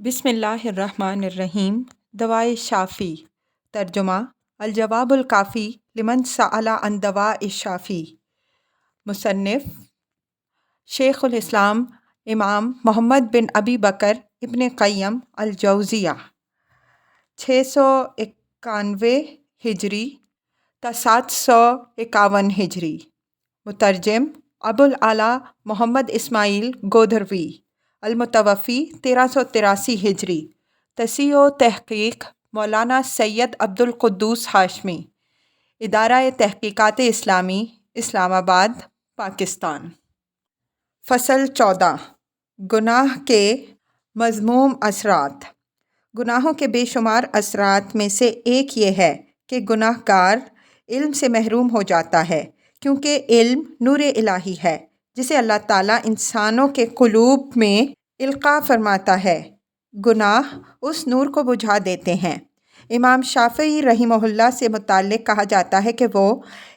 بسم اللہ الرحمن الرحیم۔ دوائے شافی۔ ترجمہ: الجواب الکافی لمن سأل عن دواء الشافی۔ مصنف: شیخ الاسلام امام محمد بن ابی بکر ابن قیم الجوزیہ، 691 ہجری تا 751 ہجری۔ مترجم: ابوالعلا محمد اسماعیل گودھروی، المتوفی 1383 ہجری۔ تصحیح و تحقیق مولانا سید عبدالقدوس ہاشمی، ادارہ تحقیقات اسلامی، اسلام آباد، پاکستان۔ فصل 14: گناہ کے مذموم اثرات۔ گناہوں کے بے شمار اثرات میں سے ایک یہ ہے کہ گناہ گار علم سے محروم ہو جاتا ہے، کیونکہ علم نور الہی ہے جسے اللہ تعالیٰ انسانوں کے قلوب میں القاء فرماتا ہے۔ گناہ اس نور کو بجھا دیتے ہیں۔ امام شافعی رحمہ اللہ سے متعلق کہا جاتا ہے کہ وہ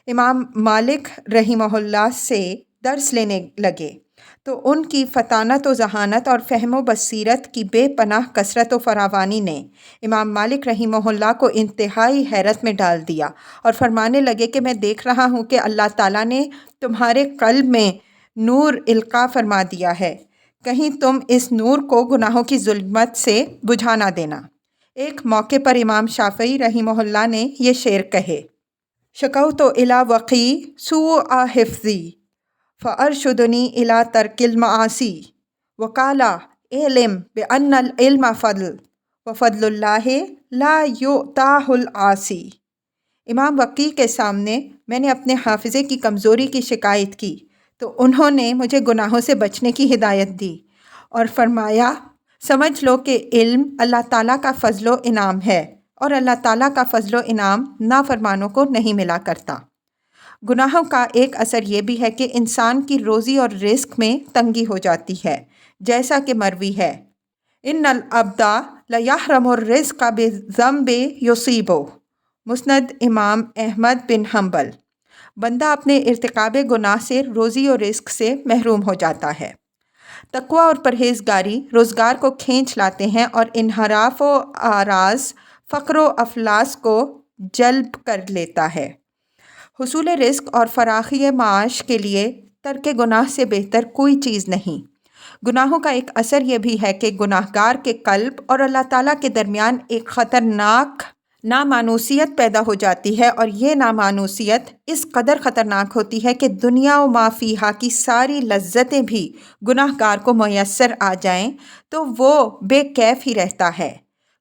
امام مالک رحمہ اللہ سے درس لینے لگے تو ان کی فطانت و ذہانت اور فہم و بصیرت کی بے پناہ کثرت و فراوانی نے امام مالک رحمہ اللہ کو انتہائی حیرت میں ڈال دیا اور فرمانے لگے کہ میں دیکھ رہا ہوں کہ اللہ تعالیٰ نے تمہارے قلب میں نور القاء فرما دیا ہے، کہیں تم اس نور کو گناہوں کی ظلمت سے بجھا نہ دینا۔ ایک موقع پر امام شافعی رحمہ اللہ نے یہ شعر کہے: شکوت الی وقی سوء حفظی فارشدنی الی ترک المعاصی وقال اعلم بان العلم فضل وفضل اللہ لا یؤتاہ العاصی۔ امام وقی کے سامنے میں نے اپنے حافظے کی کمزوری کی شکایت کی تو انہوں نے مجھے گناہوں سے بچنے کی ہدایت دی اور فرمایا، سمجھ لو کہ علم اللہ تعالیٰ کا فضل و انعام ہے اور اللہ تعالیٰ کا فضل و انعام نافرمانوں کو نہیں ملا کرتا۔ گناہوں کا ایک اثر یہ بھی ہے کہ انسان کی روزی اور رزق میں تنگی ہو جاتی ہے، جیسا کہ مروی ہے: ان العبد لیحرم الرزق بذنب یصیبہ۔ مسند امام احمد بن حنبل۔ بندہ اپنے ارتکاب گناہ سے روزی و رزق سے محروم ہو جاتا ہے۔ تقوی اور پرہیزگاری روزگار کو کھینچ لاتے ہیں اور انحراف و اعراض فقر و افلاس کو جلب کر لیتا ہے۔ حصول رزق اور فراخی معاش کے لیے ترک گناہ سے بہتر کوئی چیز نہیں۔ گناہوں کا ایک اثر یہ بھی ہے کہ گناہ گار کے قلب اور اللہ تعالیٰ کے درمیان ایک خطرناک نامانوسیت پیدا ہو جاتی ہے، اور یہ نامانوسیت اس قدر خطرناک ہوتی ہے کہ دنیا و ما فیہا کی ساری لذتیں بھی گناہ گار کو میسر آ جائیں تو وہ بے کیف ہی رہتا ہے۔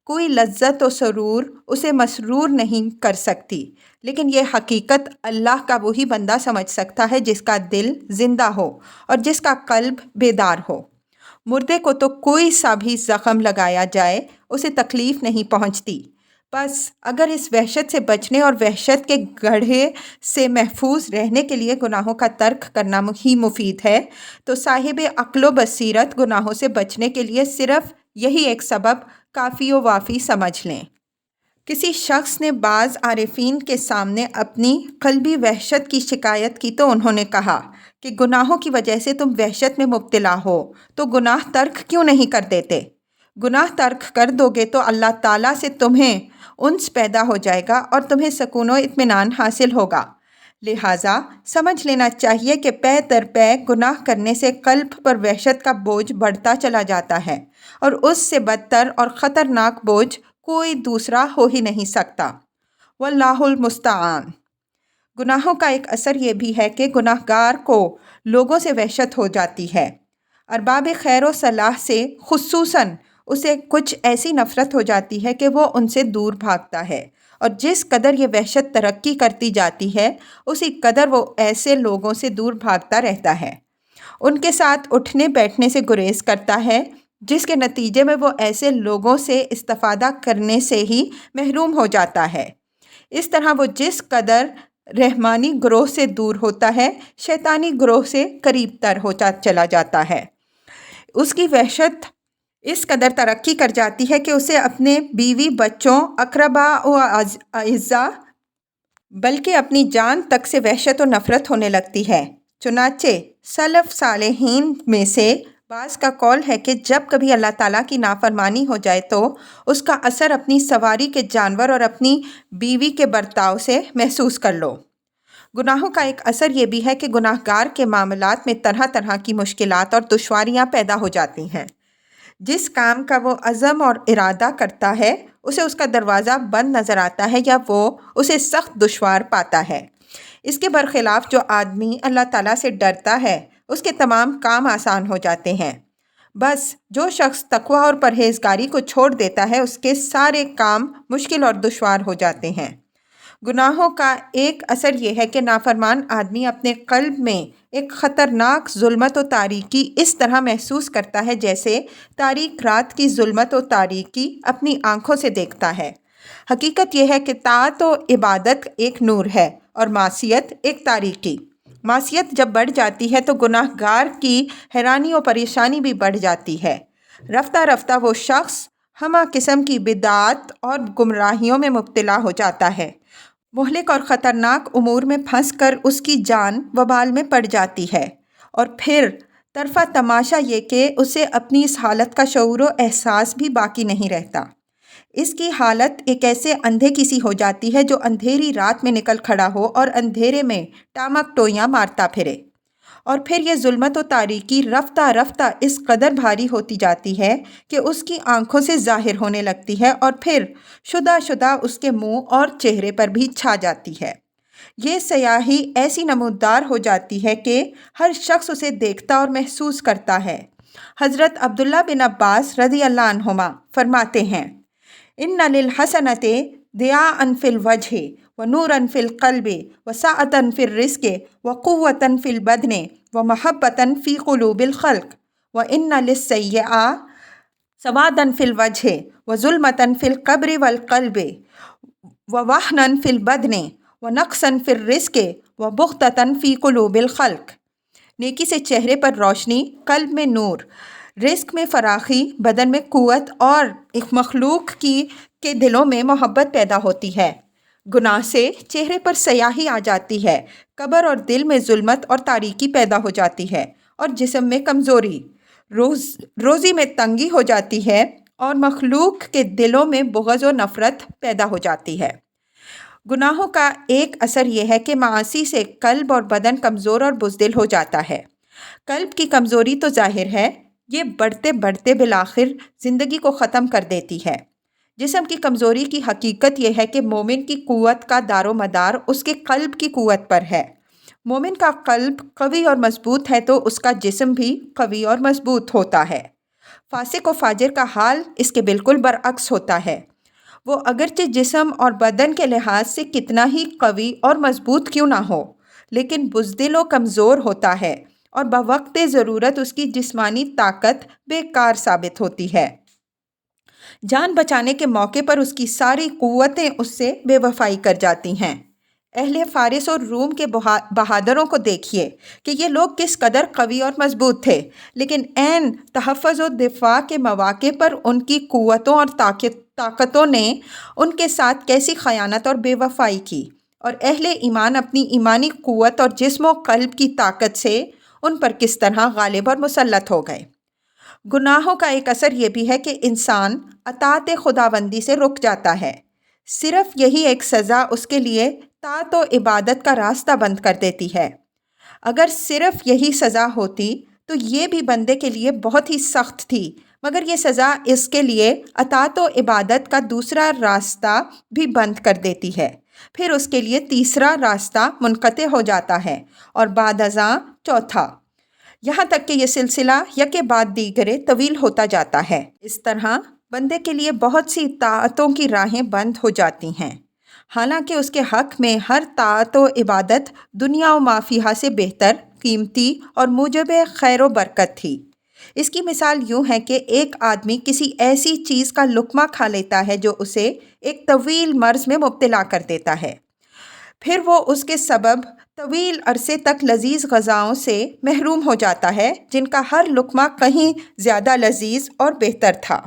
کوئی لذت و سرور اسے مسرور نہیں کر سکتی، لیکن یہ حقیقت اللہ کا وہی بندہ سمجھ سکتا ہے جس کا دل زندہ ہو اور جس کا قلب بیدار ہو۔ مردے کو تو کوئی سا بھی زخم لگایا جائے اسے تکلیف نہیں پہنچتی۔ بس اگر اس وحشت سے بچنے اور وحشت کے گڑھے سے محفوظ رہنے کے لیے گناہوں کا ترک کرنا ہی مفید ہے تو صاحب عقل و بصیرت گناہوں سے بچنے کے لیے صرف یہی ایک سبب کافی و وافی سمجھ لیں۔ کسی شخص نے بعض عارفین کے سامنے اپنی قلبی وحشت کی شکایت کی تو انہوں نے کہا کہ گناہوں کی وجہ سے تم وحشت میں مبتلا ہو تو گناہ ترک کیوں نہیں کر دیتے؟ گناہ ترک کر دو گے تو اللہ تعالیٰ سے تمہیں انس پیدا ہو جائے گا اور تمہیں سکون و اطمینان حاصل ہوگا۔ لہٰذا سمجھ لینا چاہیے کہ پے در پے گناہ کرنے سے قلب پر وحشت کا بوجھ بڑھتا چلا جاتا ہے، اور اس سے بدتر اور خطرناک بوجھ کوئی دوسرا ہو ہی نہیں سکتا۔ واللہ المستعان۔ گناہوں کا ایک اثر یہ بھی ہے کہ گناہ گار کو لوگوں سے وحشت ہو جاتی ہے۔ ارباب خیر و صلاح سے خصوصاً اسے کچھ ایسی نفرت ہو جاتی ہے کہ وہ ان سے دور بھاگتا ہے، اور جس قدر یہ وحشت ترقی کرتی جاتی ہے اسی قدر وہ ایسے لوگوں سے دور بھاگتا رہتا ہے، ان کے ساتھ اٹھنے بیٹھنے سے گریز کرتا ہے، جس کے نتیجے میں وہ ایسے لوگوں سے استفادہ کرنے سے ہی محروم ہو جاتا ہے۔ اس طرح وہ جس قدر رحمانی گروہ سے دور ہوتا ہے، شیطانی گروہ سے قریب تر ہوتا چلا جاتا ہے۔ اس کی وحشت اس قدر ترقی کر جاتی ہے کہ اسے اپنے بیوی بچوں، اقربا و اعزاء بلکہ اپنی جان تک سے وحشت و نفرت ہونے لگتی ہے۔ چنانچہ سلف صالحین میں سے بعض کا قول ہے کہ جب کبھی اللہ تعالیٰ کی نافرمانی ہو جائے تو اس کا اثر اپنی سواری کے جانور اور اپنی بیوی کے برتاؤ سے محسوس کر لو۔ گناہوں کا ایک اثر یہ بھی ہے کہ گناہ گار کے معاملات میں طرح طرح کی مشکلات اور دشواریاں پیدا ہو جاتی ہیں۔ جس کام کا وہ عزم اور ارادہ کرتا ہے اسے اس کا دروازہ بند نظر آتا ہے یا وہ اسے سخت دشوار پاتا ہے۔ اس کے برخلاف جو آدمی اللہ تعالیٰ سے ڈرتا ہے اس کے تمام کام آسان ہو جاتے ہیں۔ بس جو شخص تقویٰ اور پرہیزگاری کو چھوڑ دیتا ہے اس کے سارے کام مشکل اور دشوار ہو جاتے ہیں۔ گناہوں کا ایک اثر یہ ہے کہ نافرمان آدمی اپنے قلب میں ایک خطرناک ظلمت و تاریکی اس طرح محسوس کرتا ہے جیسے تاریک رات کی ظلمت و تاریکی اپنی آنکھوں سے دیکھتا ہے۔ حقیقت یہ ہے کہ طاعت و عبادت ایک نور ہے اور معصیت ایک تاریکی۔ معصیت جب بڑھ جاتی ہے تو گناہ گار کی حیرانی و پریشانی بھی بڑھ جاتی ہے۔ رفتہ رفتہ وہ شخص ہمہ قسم کی بدعات اور گمراہیوں میں مبتلا ہو جاتا ہے۔ مہلک اور خطرناک امور میں پھنس کر اس کی جان وبال میں پڑ جاتی ہے، اور پھر طرفہ تماشا یہ کہ اسے اپنی اس حالت کا شعور و احساس بھی باقی نہیں رہتا۔ اس کی حالت ایک ایسے اندھے کی سی ہو جاتی ہے جو اندھیری رات میں نکل کھڑا ہو اور اندھیرے میں ٹامک ٹوئیاں مارتا پھرے، اور پھر یہ ظلمت و تاریکی رفتہ رفتہ اس قدر بھاری ہوتی جاتی ہے کہ اس کی آنکھوں سے ظاہر ہونے لگتی ہے اور پھر شدہ شدہ اس کے منہ اور چہرے پر بھی چھا جاتی ہے۔ یہ سیاہی ایسی نمودار ہو جاتی ہے کہ ہر شخص اسے دیکھتا اور محسوس کرتا ہے۔ حضرت عبداللہ بن عباس رضی اللہ عنہما فرماتے ہیں، ان للحسنۃ ضیاء فی الوجہ ونورا فی القلب وسعۃ فی الرزق وقوۃ فی البدن ومحبۃ فی قلوب الخلق وان للسیئۃ سوادا فی الوجہ وظلمۃ فی القبر والقلب ووہنا فی البدن ونقصا فی الرزق وبغتۃ فی قلوب الخلق۔ نیکی سے چہرے پر روشنی، قلب میں نور، رزق میں فراخی، بدن میں قوت اور ایک مخلوق کے دلوں میں محبت پیدا ہوتی ہے۔ گناہ سے چہرے پر سیاہی آ جاتی ہے، قبر اور دل میں ظلمت اور تاریکی پیدا ہو جاتی ہے، اور جسم میں کمزوری، روزی میں تنگی ہو جاتی ہے، اور مخلوق کے دلوں میں بغض و نفرت پیدا ہو جاتی ہے۔ گناہوں کا ایک اثر یہ ہے کہ معاصی سے قلب اور بدن کمزور اور بزدل ہو جاتا ہے۔ قلب کی کمزوری تو ظاہر ہے، یہ بڑھتے بڑھتے بالآخر زندگی کو ختم کر دیتی ہے۔ جسم کی کمزوری کی حقیقت یہ ہے کہ مومن کی قوت کا دار و مدار اس کے قلب کی قوت پر ہے۔ مومن کا قلب قوی اور مضبوط ہے تو اس کا جسم بھی قوی اور مضبوط ہوتا ہے۔ فاسق و فاجر کا حال اس کے بالکل برعکس ہوتا ہے۔ وہ اگرچہ جسم اور بدن کے لحاظ سے کتنا ہی قوی اور مضبوط کیوں نہ ہو، لیکن بزدل و کمزور ہوتا ہے، اور بوقت ضرورت اس کی جسمانی طاقت بیکار ثابت ہوتی ہے۔ جان بچانے کے موقع پر اس کی ساری قوتیں اس سے بے وفائی کر جاتی ہیں۔ اہل فارس اور روم کے بہادروں کو دیکھیے کہ یہ لوگ کس قدر قوی اور مضبوط تھے، لیکن عین تحفظ و دفاع کے مواقع پر ان کی قوتوں اور طاقتوں نے ان کے ساتھ کیسی خیانت اور بے وفائی کی، اور اہل ایمان اپنی ایمانی قوت اور جسم و قلب کی طاقت سے ان پر کس طرح غالب اور مسلط ہو گئے۔ گناہوں کا ایک اثر یہ بھی ہے کہ انسان اطاعت خداوندی سے رک جاتا ہے۔ صرف یہی ایک سزا اس کے لیے طاعت و عبادت کا راستہ بند کر دیتی ہے۔ اگر صرف یہی سزا ہوتی تو یہ بھی بندے کے لیے بہت ہی سخت تھی، مگر یہ سزا اس کے لیے اطاعت و عبادت کا دوسرا راستہ بھی بند کر دیتی ہے۔ پھر اس کے لیے تیسرا راستہ منقطع ہو جاتا ہے، اور بعد ازاں چوتھا، یہاں تک کہ یہ سلسلہ یکے بعد دیگرے طویل ہوتا جاتا ہے۔ اس طرح بندے کے لیے بہت سی طاعتوں کی راہیں بند ہو جاتی ہیں، حالانکہ اس کے حق میں ہر طاعت و عبادت دنیا و ما فیہا سے بہتر، قیمتی اور موجب خیر و برکت تھی۔ اس کی مثال یوں ہے کہ ایک آدمی کسی ایسی چیز کا لقمہ کھا لیتا ہے جو اسے ایک طویل مرض میں مبتلا کر دیتا ہے، پھر وہ اس کے سبب طویل عرصے تک لذیذ غذاؤں سے محروم ہو جاتا ہے جن کا ہر لقمہ کہیں زیادہ لذیذ اور بہتر تھا۔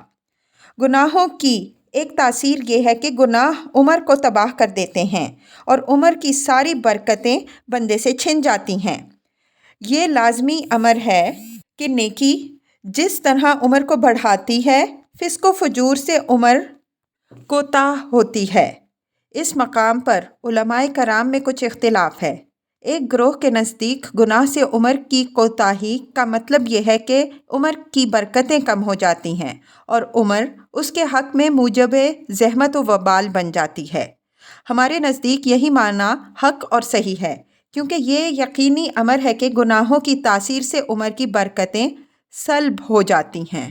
گناہوں کی ایک تاثیر یہ ہے کہ گناہ عمر کو تباہ کر دیتے ہیں، اور عمر کی ساری برکتیں بندے سے چھن جاتی ہیں۔ یہ لازمی امر ہے کہ نیکی جس طرح عمر کو بڑھاتی ہے، فسق و فجور سے عمر کوتاہ ہوتی ہے۔ اس مقام پر علماء کرام میں کچھ اختلاف ہے۔ ایک گروہ کے نزدیک گناہ سے عمر کی کوتاہی کا مطلب یہ ہے کہ عمر کی برکتیں کم ہو جاتی ہیں اور عمر اس کے حق میں موجب زحمت و وبال بن جاتی ہے۔ ہمارے نزدیک یہی معنی حق اور صحیح ہے، کیونکہ یہ یقینی امر ہے کہ گناہوں کی تاثیر سے عمر کی برکتیں سلب ہو جاتی ہیں۔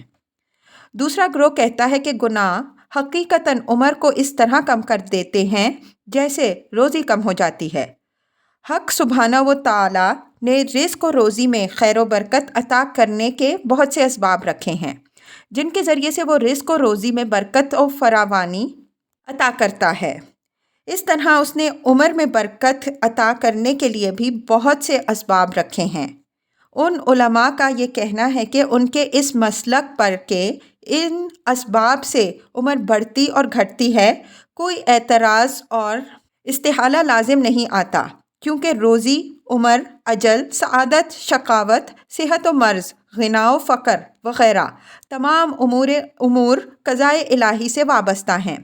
دوسرا گروہ کہتا ہے کہ گناہ حقیقتاً عمر کو اس طرح کم کر دیتے ہیں جیسے روزی کم ہو جاتی ہے۔ حق سبحانہ و تعالی نے رزق و روزی میں خیر و برکت عطا کرنے کے بہت سے اسباب رکھے ہیں، جن کے ذریعے سے وہ رزق و روزی میں برکت و فراوانی عطا کرتا ہے۔ اس طرح اس نے عمر میں برکت عطا کرنے کے لیے بھی بہت سے اسباب رکھے ہیں۔ ان علماء کا یہ کہنا ہے کہ ان کے اس مسلک پر کہ ان اسباب سے عمر بڑھتی اور گھٹتی ہے، کوئی اعتراض اور استحالہ لازم نہیں آتا، کیونکہ روزی، عمر، اجل، سعادت، شقاوت، صحت و مرض، غنا و فقر وغیرہ تمام امور قضائے الہی سے وابستہ ہیں۔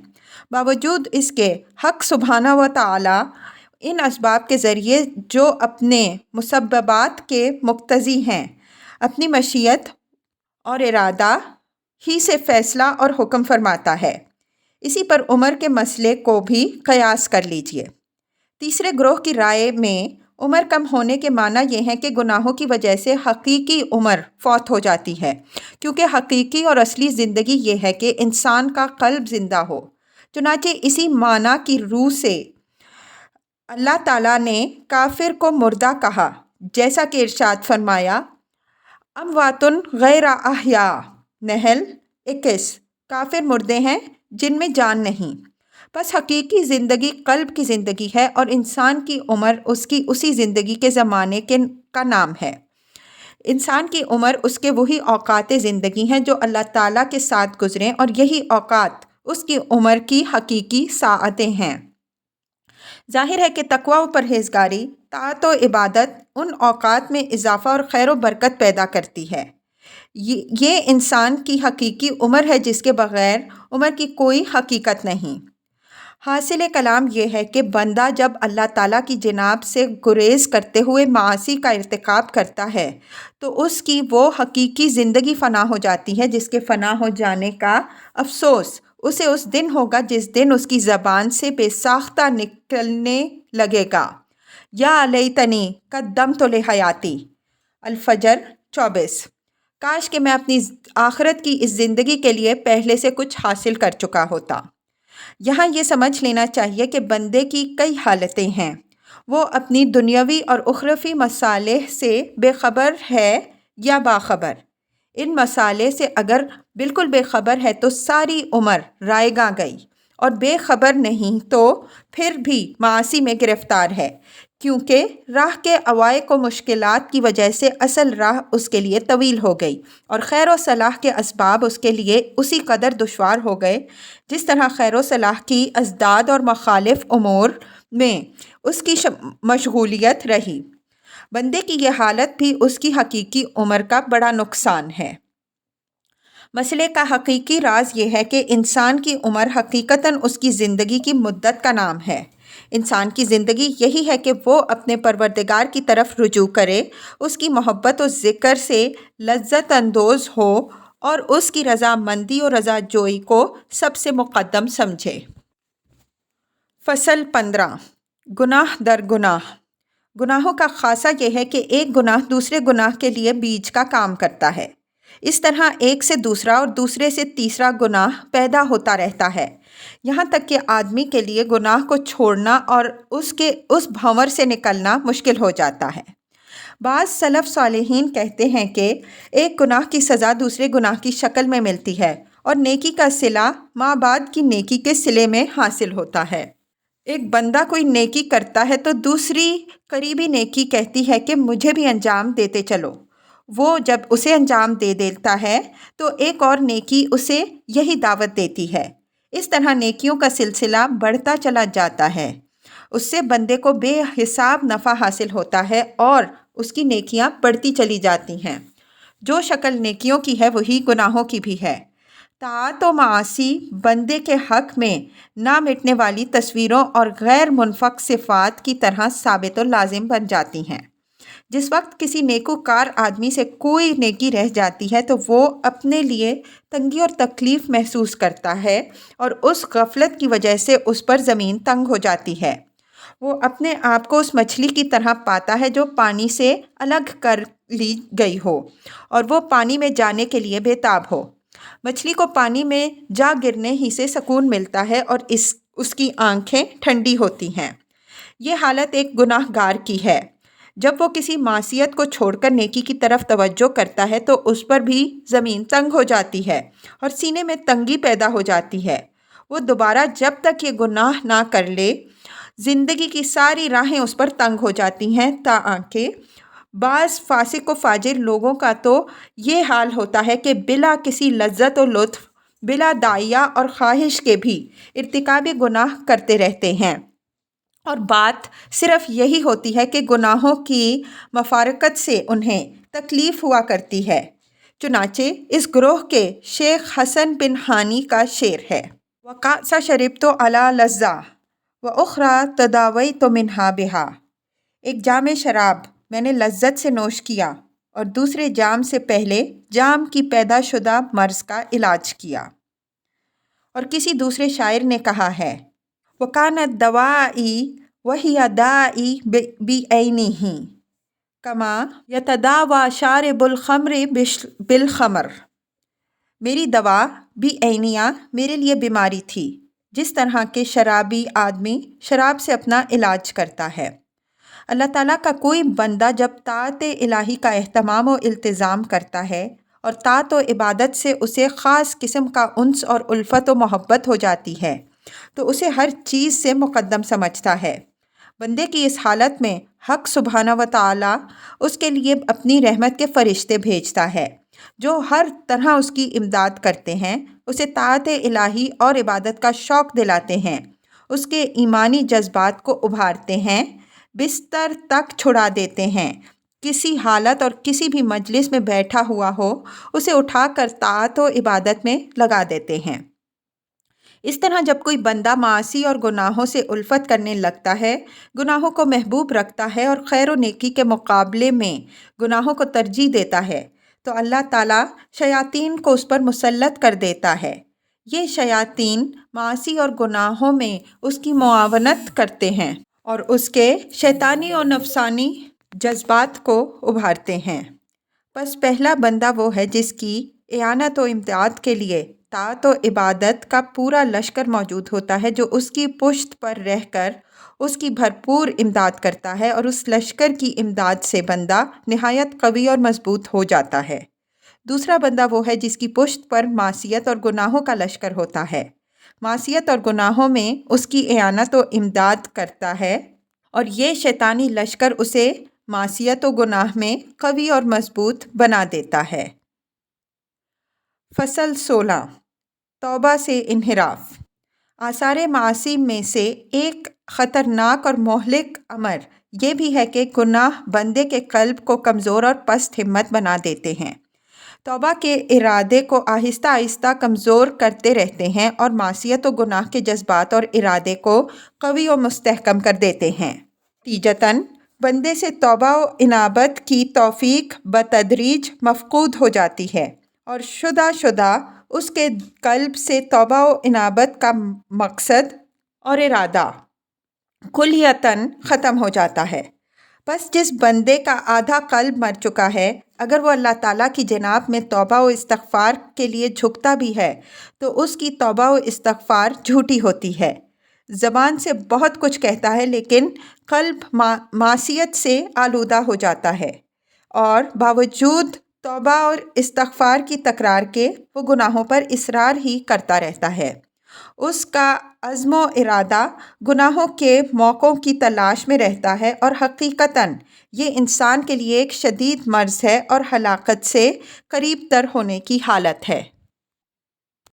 باوجود اس کے حق سبحانہ و تعالی ان اسباب کے ذریعے جو اپنے مسببات کے مقتضی ہیں، اپنی مشیت اور ارادہ ہی سے فیصلہ اور حکم فرماتا ہے۔ اسی پر عمر کے مسئلے کو بھی قیاس کر لیجئے۔ تیسرے گروہ کی رائے میں عمر کم ہونے کے معنی یہ ہے کہ گناہوں کی وجہ سے حقیقی عمر فوت ہو جاتی ہے، کیونکہ حقیقی اور اصلی زندگی یہ ہے کہ انسان کا قلب زندہ ہو۔ چنانچہ اسی معنی کی روح سے اللہ تعالیٰ نے کافر کو مردہ کہا، جیسا کہ ارشاد فرمایا امواتن غیر احیاء، نحل 21۔ کافر مردے ہیں جن میں جان نہیں۔ بس حقیقی زندگی قلب کی زندگی ہے اور انسان کی عمر اس کی اسی زندگی کے زمانے کا نام ہے۔ انسان کی عمر اس کے وہی اوقات زندگی ہیں جو اللہ تعالیٰ کے ساتھ گزریں، اور یہی اوقات اس کی عمر کی حقیقی ساعتیں ہیں۔ ظاہر ہے کہ تقویٰ و پرہیزگاری، طاعت و عبادت ان اوقات میں اضافہ اور خیر و برکت پیدا کرتی ہے۔ یہ انسان کی حقیقی عمر ہے جس کے بغیر عمر کی کوئی حقیقت نہیں۔ حاصل کلام یہ ہے کہ بندہ جب اللہ تعالیٰ کی جناب سے گریز کرتے ہوئے معاصی کا ارتکاب کرتا ہے تو اس کی وہ حقیقی زندگی فنا ہو جاتی ہے جس کے فنا ہو جانے کا افسوس اسے اس دن ہوگا جس دن اس کی زبان سے بے ساختہ نکلنے لگے گا، یا لیتنی قدمت لحیاتی۔ الفجر 24۔ کاش کہ میں اپنی آخرت کی اس زندگی کے لیے پہلے سے کچھ حاصل کر چکا ہوتا۔ یہاں یہ سمجھ لینا چاہیے کہ بندے کی کئی حالتیں ہیں۔ وہ اپنی دنیاوی اور اخروی مصالح سے بے خبر ہے یا باخبر۔ ان مصالح سے اگر بالکل بے خبر ہے تو ساری عمر رائے گاں گئی، اور بے خبر نہیں تو پھر بھی معاصی میں گرفتار ہے، کیونکہ راہ کے عوائق و مشکلات کی وجہ سے اصل راہ اس کے لیے طویل ہو گئی، اور خیر و صلاح کے اسباب اس کے لیے اسی قدر دشوار ہو گئے جس طرح خیر و صلاح کی ازداد اور مخالف امور میں اس کی مشغولیت رہی۔ بندے کی یہ حالت بھی اس کی حقیقی عمر کا بڑا نقصان ہے۔ مسئلے کا حقیقی راز یہ ہے کہ انسان کی عمر حقیقتاً اس کی زندگی کی مدت کا نام ہے۔ انسان کی زندگی یہی ہے کہ وہ اپنے پروردگار کی طرف رجوع کرے، اس کی محبت و ذکر سے لذت اندوز ہو اور اس کی رضا مندی اور رضا جوئی کو سب سے مقدم سمجھے۔ فصل 15۔ گناہ در گناہ۔ گناہوں کا خاصہ یہ ہے کہ ایک گناہ دوسرے گناہ کے لیے بیج کا کام کرتا ہے۔ اس طرح ایک سے دوسرا اور دوسرے سے تیسرا گناہ پیدا ہوتا رہتا ہے، یہاں تک کہ آدمی کے لیے گناہ کو چھوڑنا اور اس بھنور سے نکلنا مشکل ہو جاتا ہے۔ بعض سلف صالحین کہتے ہیں کہ ایک گناہ کی سزا دوسرے گناہ کی شکل میں ملتی ہے، اور نیکی کا صلہ ما بعد کی نیکی کے صلے میں حاصل ہوتا ہے۔ ایک بندہ کوئی نیکی کرتا ہے تو دوسری قریبی نیکی کہتی ہے کہ مجھے بھی انجام دیتے چلو۔ وہ جب اسے انجام دے دیتا ہے تو ایک اور نیکی اسے یہی دعوت دیتی ہے۔ اس طرح نیکیوں کا سلسلہ بڑھتا چلا جاتا ہے، اس سے بندے کو بے حساب نفع حاصل ہوتا ہے اور اس کی نیکیاں بڑھتی چلی جاتی ہیں۔ جو شکل نیکیوں کی ہے وہی گناہوں کی بھی ہے۔ طاعت و معاصی بندے کے حق میں نہ مٹنے والی تصویروں اور غیر منفک صفات کی طرح ثابت و لازم بن جاتی ہیں۔ جس وقت کسی نیکوکار آدمی سے کوئی نیکی رہ جاتی ہے تو وہ اپنے لیے تنگی اور تکلیف محسوس کرتا ہے، اور اس غفلت کی وجہ سے اس پر زمین تنگ ہو جاتی ہے۔ وہ اپنے آپ کو اس مچھلی کی طرح پاتا ہے جو پانی سے الگ کر لی گئی ہو اور وہ پانی میں جانے کے لیے بےتاب ہو۔ مچھلی کو پانی میں جا گرنے ہی سے سکون ملتا ہے اور اس کی آنکھیں ٹھنڈی ہوتی ہیں۔ یہ حالت ایک گناہ گار کی ہے۔ جب وہ کسی معصیت کو چھوڑ کر نیکی کی طرف توجہ کرتا ہے تو اس پر بھی زمین تنگ ہو جاتی ہے اور سینے میں تنگی پیدا ہو جاتی ہے۔ وہ دوبارہ جب تک یہ گناہ نہ کر لے، زندگی کی ساری راہیں اس پر تنگ ہو جاتی ہیں، تاکہ بعض فاسق و فاجر لوگوں کا تو یہ حال ہوتا ہے کہ بلا کسی لذت و لطف، بلا داعیہ اور خواہش کے بھی ارتکاب گناہ کرتے رہتے ہیں، اور بات صرف یہی ہوتی ہے کہ گناہوں کی مفارقت سے انہیں تکلیف ہوا کرتی ہے۔ چنانچہ اس گروہ کے شیخ حسن بن ہانی کا شعر ہے: وَكَأْسَ شَرِبْتُ عَلَى لَذَّةٍ وَأُخْرَى تَدَاوَيْتُ مِنْهَا بِهَا۔ ایک جام شراب میں نے لذت سے نوش کیا اور دوسرے جام سے پہلے جام کی پیدا شدہ مرض کا علاج کیا۔ اور کسی دوسرے شاعر نے کہا ہے: وَكَانَتْ دَوَائِي وَهِيَ دَاعِي بِعَيْنِهِ كَمَا يَتَدَاوَى شَارِبُ الْخَمْرِ بِالْخَمْرِ۔ میری دوا بھی عینیہ میرے لیے بیماری تھی، جس طرح کے شرابی آدمی شراب سے اپنا علاج کرتا ہے۔ اللہ تعالیٰ کا کوئی بندہ جب طاعت الہی کا اہتمام و التزام کرتا ہے اور طاعت و عبادت سے اسے خاص قسم کا انس اور الفت و محبت ہو جاتی ہے تو اسے ہر چیز سے مقدم سمجھتا ہے۔ بندے کی اس حالت میں حق سبحانہ و تعالیٰ اس کے لیے اپنی رحمت کے فرشتے بھیجتا ہے جو ہر طرح اس کی امداد کرتے ہیں، اسے طاعت الہی اور عبادت کا شوق دلاتے ہیں، اس کے ایمانی جذبات کو ابھارتے ہیں، بستر تک چھڑا دیتے ہیں، کسی حالت اور کسی بھی مجلس میں بیٹھا ہوا ہو اسے اٹھا کر طاعت و عبادت میں لگا دیتے ہیں۔ اس طرح جب کوئی بندہ معاصی اور گناہوں سے الفت کرنے لگتا ہے، گناہوں کو محبوب رکھتا ہے اور خیر و نیکی کے مقابلے میں گناہوں کو ترجیح دیتا ہے تو اللہ تعالیٰ شیاطین کو اس پر مسلط کر دیتا ہے۔ یہ شیاطین معاصی اور گناہوں میں اس کی معاونت کرتے ہیں اور اس کے شیطانی اور نفسانی جذبات کو ابھارتے ہیں۔ بس پہلا بندہ وہ ہے جس کی اعانت و امداد کے لیے طاعت و عبادت کا پورا لشکر موجود ہوتا ہے، جو اس کی پشت پر رہ کر اس کی بھرپور امداد کرتا ہے، اور اس لشکر کی امداد سے بندہ نہایت قوی اور مضبوط ہو جاتا ہے۔ دوسرا بندہ وہ ہے جس کی پشت پر معصیت اور گناہوں کا لشکر ہوتا ہے، معصیت اور گناہوں میں اس کی اعانت و امداد کرتا ہے، اور یہ شیطانی لشکر اسے معصیت و گناہ میں قوی اور مضبوط بنا دیتا ہے۔ فصل 16 توبہ سے انحراف۔ آثار معاصی میں سے ایک خطرناک اور مہلک امر یہ بھی ہے کہ گناہ بندے کے قلب کو کمزور اور پست ہمت بنا دیتے ہیں۔ توبہ کے ارادے کو آہستہ آہستہ کمزور کرتے رہتے ہیں اور معصیت و گناہ کے جذبات اور ارادے کو قوی و مستحکم کر دیتے ہیں۔ نتیجتاً بندے سے توبہ و انابت کی توفیق بتدریج مفقود ہو جاتی ہے اور شدہ اس کے قلب سے توبہ و انابت کا مقصد اور ارادہ کلیتاً ختم ہو جاتا ہے۔ بس جس بندے کا آدھا قلب مر چکا ہے، اگر وہ اللہ تعالیٰ کی جناب میں توبہ و استغفار کے لیے جھکتا بھی ہے تو اس کی توبہ و استغفار جھوٹی ہوتی ہے۔ زبان سے بہت کچھ کہتا ہے لیکن قلب معصیت سے آلودہ ہو جاتا ہے، اور باوجود توبہ اور استغفار کی تکرار کے وہ گناہوں پر اصرار ہی کرتا رہتا ہے۔ اس کا عزم و ارادہ گناہوں کے موقعوں کی تلاش میں رہتا ہے، اور حقیقتاً یہ انسان کے لیے ایک شدید مرض ہے اور ہلاکت سے قریب تر ہونے کی حالت ہے۔